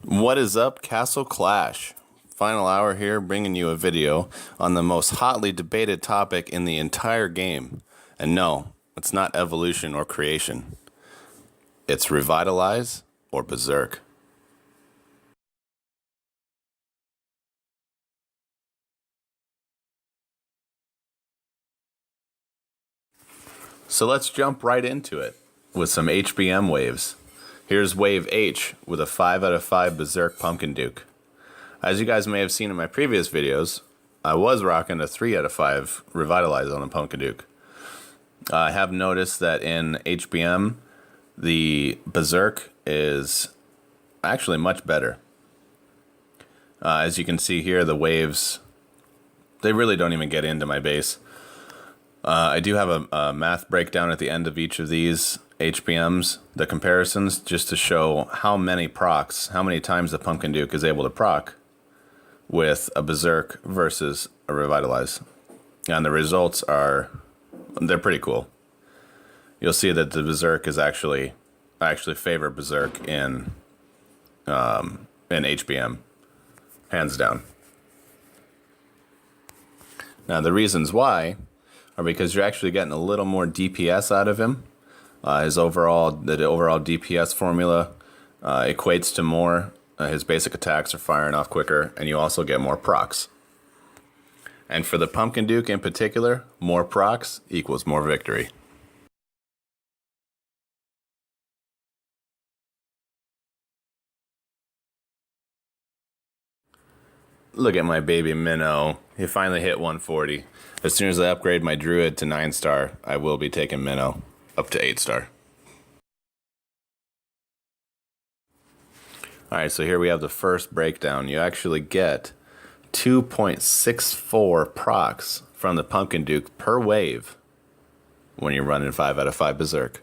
What is up, Castle Clash? Final hour here, bringing you a video on the most hotly debated topic in the entire game. And no, it's not evolution or creation. It's Revitalize or Berserk. So let's jump right into it with some HBM waves. Here's wave H with a 5 out of 5 Berserk Pumpkin Duke. As you guys may have seen in my previous videos, I was rocking a 3 out of 5 Revitalize on the Pumpkin Duke. I have noticed that in HBM, the Berserk is actually much better. As you can see here, the waves, they really don't even get into my base. I do have a math breakdown at the end of each of these HBMs, the comparisons, just to show how many procs, how many times the Pumpkin Duke is able to proc with a Berserk versus a Revitalize. And the results they're pretty cool. You'll see that the Berserk is I actually favor Berserk in HBM, hands down. Now the reasons why are because you're actually getting a little more DPS out of him. The overall DPS formula equates to more. His basic attacks are firing off quicker, and you also get more procs. And for the Pumpkin Duke in particular, more procs equals more victory. Look at my baby Minnow. He finally hit 140. As soon as I upgrade my Druid to 9-star, I will be taking Minnow up to 8-star. Alright, so here we have the first breakdown. You actually get 2.64 procs from the Pumpkin Duke per wave when you're running 5 out of 5 Berserk.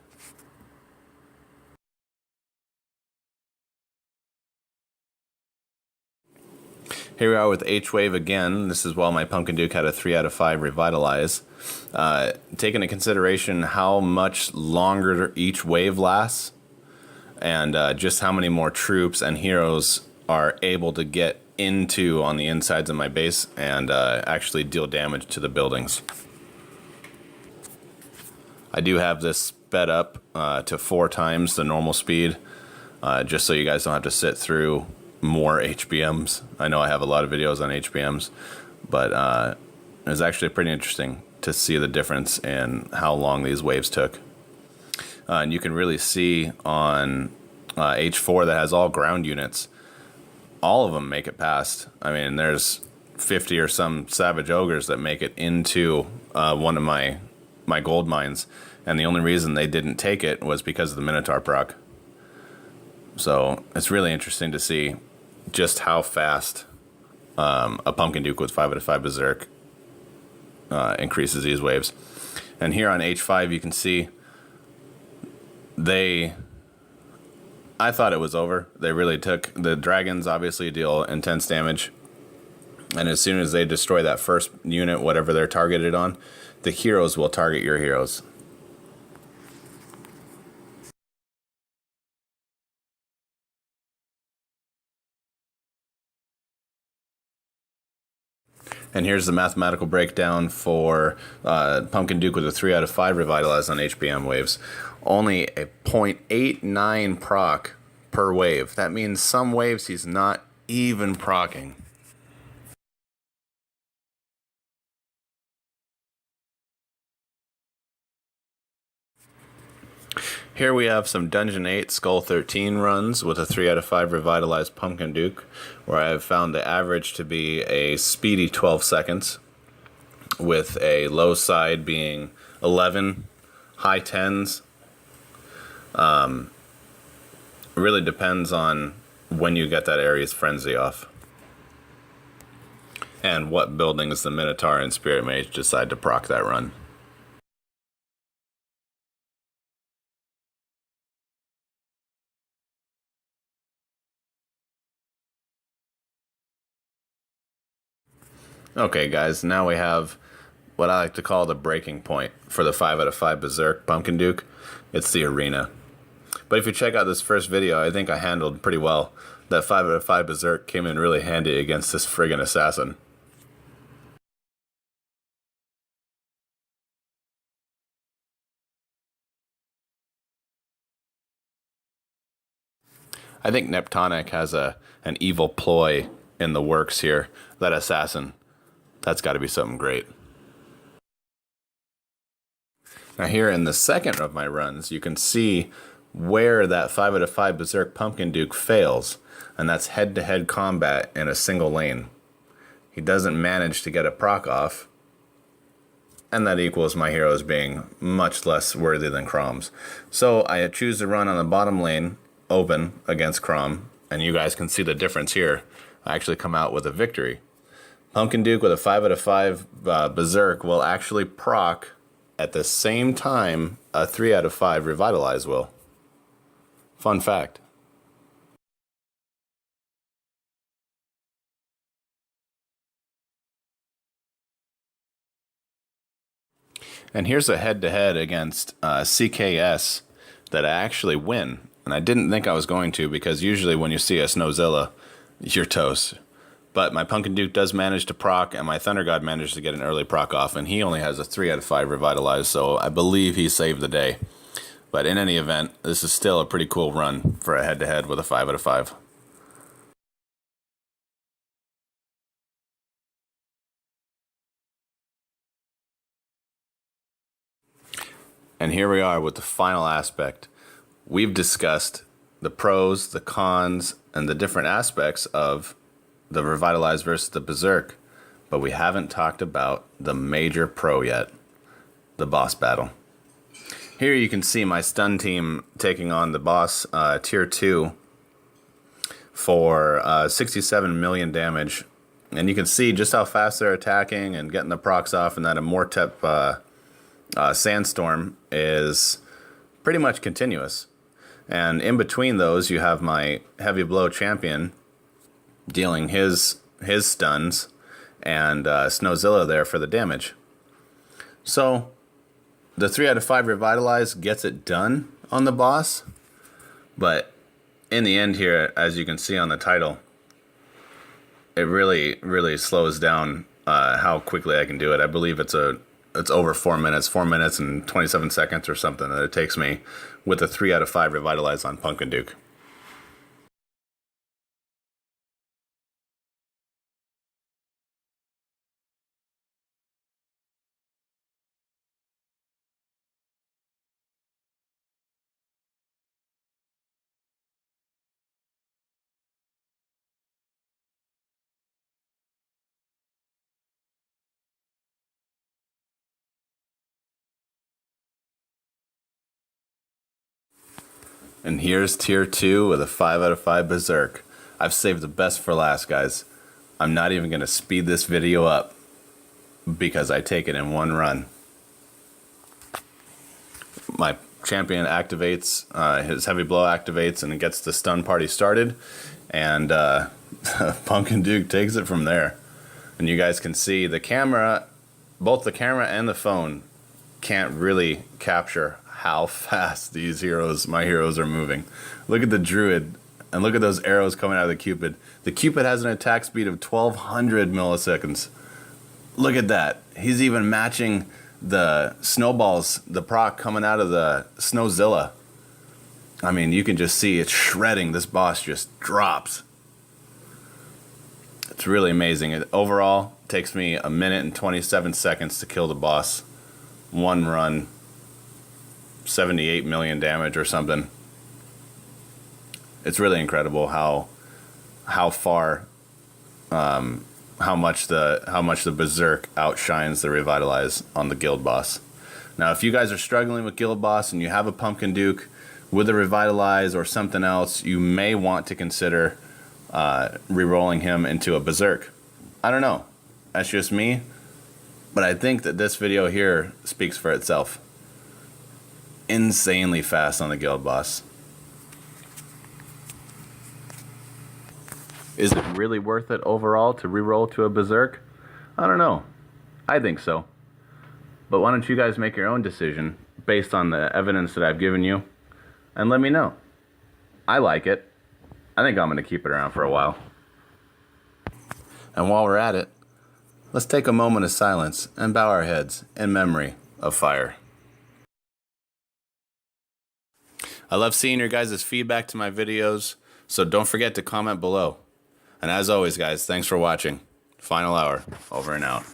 Here we are with H-Wave again. This is while my Pumpkin Duke had a 3 out of 5 Revitalize. Take into consideration how much longer each wave lasts, and just how many more troops and heroes are able to get into on the insides of my base and actually deal damage to the buildings. I do have this sped up to 4 times the normal speed, just so you guys don't have to sit through more HBMs. I know I have a lot of videos on HBMs, but it was actually pretty interesting to see the difference in how long these waves took. And you can really see on H4 that has all ground units, all of them make it past. I mean, there's 50 or some Savage Ogres that make it into one of my gold mines, and the only reason they didn't take it was because of the Minotaur proc. So it's really interesting to see just how fast a Pumpkin Duke with 5 out of 5 Berserk increases these waves. And here on H5 you can see I thought it was over. They really took, the dragons obviously deal intense damage, and as soon as they destroy that first unit, whatever they're targeted on, the heroes will target your heroes. And here's the mathematical breakdown for Pumpkin Duke with a 3 out of 5 Revitalize on HBM waves. Only a 0.89 proc per wave. That means some waves he's not even procking. Here we have some Dungeon 8 Skull 13 runs with a 3 out of 5 Revitalized Pumpkin Duke, where I have found the average to be a speedy 12 seconds, with a low side being 11, high 10s. It really depends on when you get that Ares Frenzy off, and what buildings the Minotaur and Spirit Mage decide to proc that run. Okay guys, now we have what I like to call the breaking point for the 5 out of 5 Berserk Pumpkin Duke. It's the arena. But if you check out this first video, I think I handled pretty well. That 5 out of 5 Berserk came in really handy against this friggin' assassin. I think Neptonic has an evil ploy in the works here. That assassin, that's got to be something great. Now here in the second of my runs, you can see where that 5 out of 5 Berserk Pumpkin Duke fails, and that's head-to-head combat in a single lane. He doesn't manage to get a proc off, and that equals my heroes being much less worthy than Crom's. So I choose to run on the bottom lane, open, against Crom, and you guys can see the difference here. I actually come out with a victory. Pumpkin Duke with a 5 out of 5 Berserk will actually proc at the same time a 3 out of 5 Revitalize will. Fun fact. And here's a head-to-head against CKS that I actually win. And I didn't think I was going to, because usually when you see a Snowzilla, you're toast. But my Pumpkin Duke does manage to proc, and my Thunder God managed to get an early proc off, and he only has a 3 out of 5 Revitalize, so I believe he saved the day. But in any event, this is still a pretty cool run for a head-to-head with a 5 out of 5. And here we are with the final aspect. We've discussed the pros, the cons, and the different aspects of the Revitalize versus the Berserk, but we haven't talked about the major pro yet, the boss battle. Here you can see my stun team taking on the boss tier 2 for 67 million damage, and you can see just how fast they're attacking and getting the procs off, and that Immortep Sandstorm is pretty much continuous. And in between those, you have my Heavy Blow champion dealing his stuns, and Snowzilla there for the damage. So the 3 out of 5 Revitalize gets it done on the boss, but in the end here, as you can see on the title, it really slows down how quickly I can do it. I believe it's over 4 minutes and 27 seconds or something that it takes me with a 3 out of 5 Revitalize on Pumpkin Duke. And here's tier 2 with a 5 out of 5 Berserk. I've saved the best for last, guys. I'm not even going to speed this video up because I take it in one run. My champion activates, his Heavy Blow activates, and it gets the stun party started. And Pumpkin Duke takes it from there. And you guys can see the camera, both the camera and the phone, can't really capture how fast these heroes, my heroes, are moving. Look at the Druid, and look at those arrows coming out of the Cupid. The Cupid has an attack speed of 1200 milliseconds. Look at that. He's even matching the snowballs, the proc coming out of the Snowzilla. I mean, you can just see it's shredding. This boss just drops. It's really amazing. It overall takes me 1 minute and 27 seconds to kill the boss. One run, 78 million damage or something. It's really incredible how far, how much the Berserk outshines the Revitalize on the guild boss. Now, if you guys are struggling with guild boss and you have a Pumpkin Duke with a Revitalize or something else, you may want to consider re-rolling him into a Berserk. I don't know. That's just me. But I think that this video here speaks for itself. Insanely fast on the guild boss. Is it really worth it overall to re-roll to a Berserk? I don't know. I think so. But why don't you guys make your own decision based on the evidence that I've given you? and let me know. I like it. I think I'm going to keep it around for a while. And while we're at it, let's take a moment of silence and bow our heads in memory of fire. I love seeing your guys' feedback to my videos, so don't forget to comment below. And as always, guys, thanks for watching. Final hour, over and out.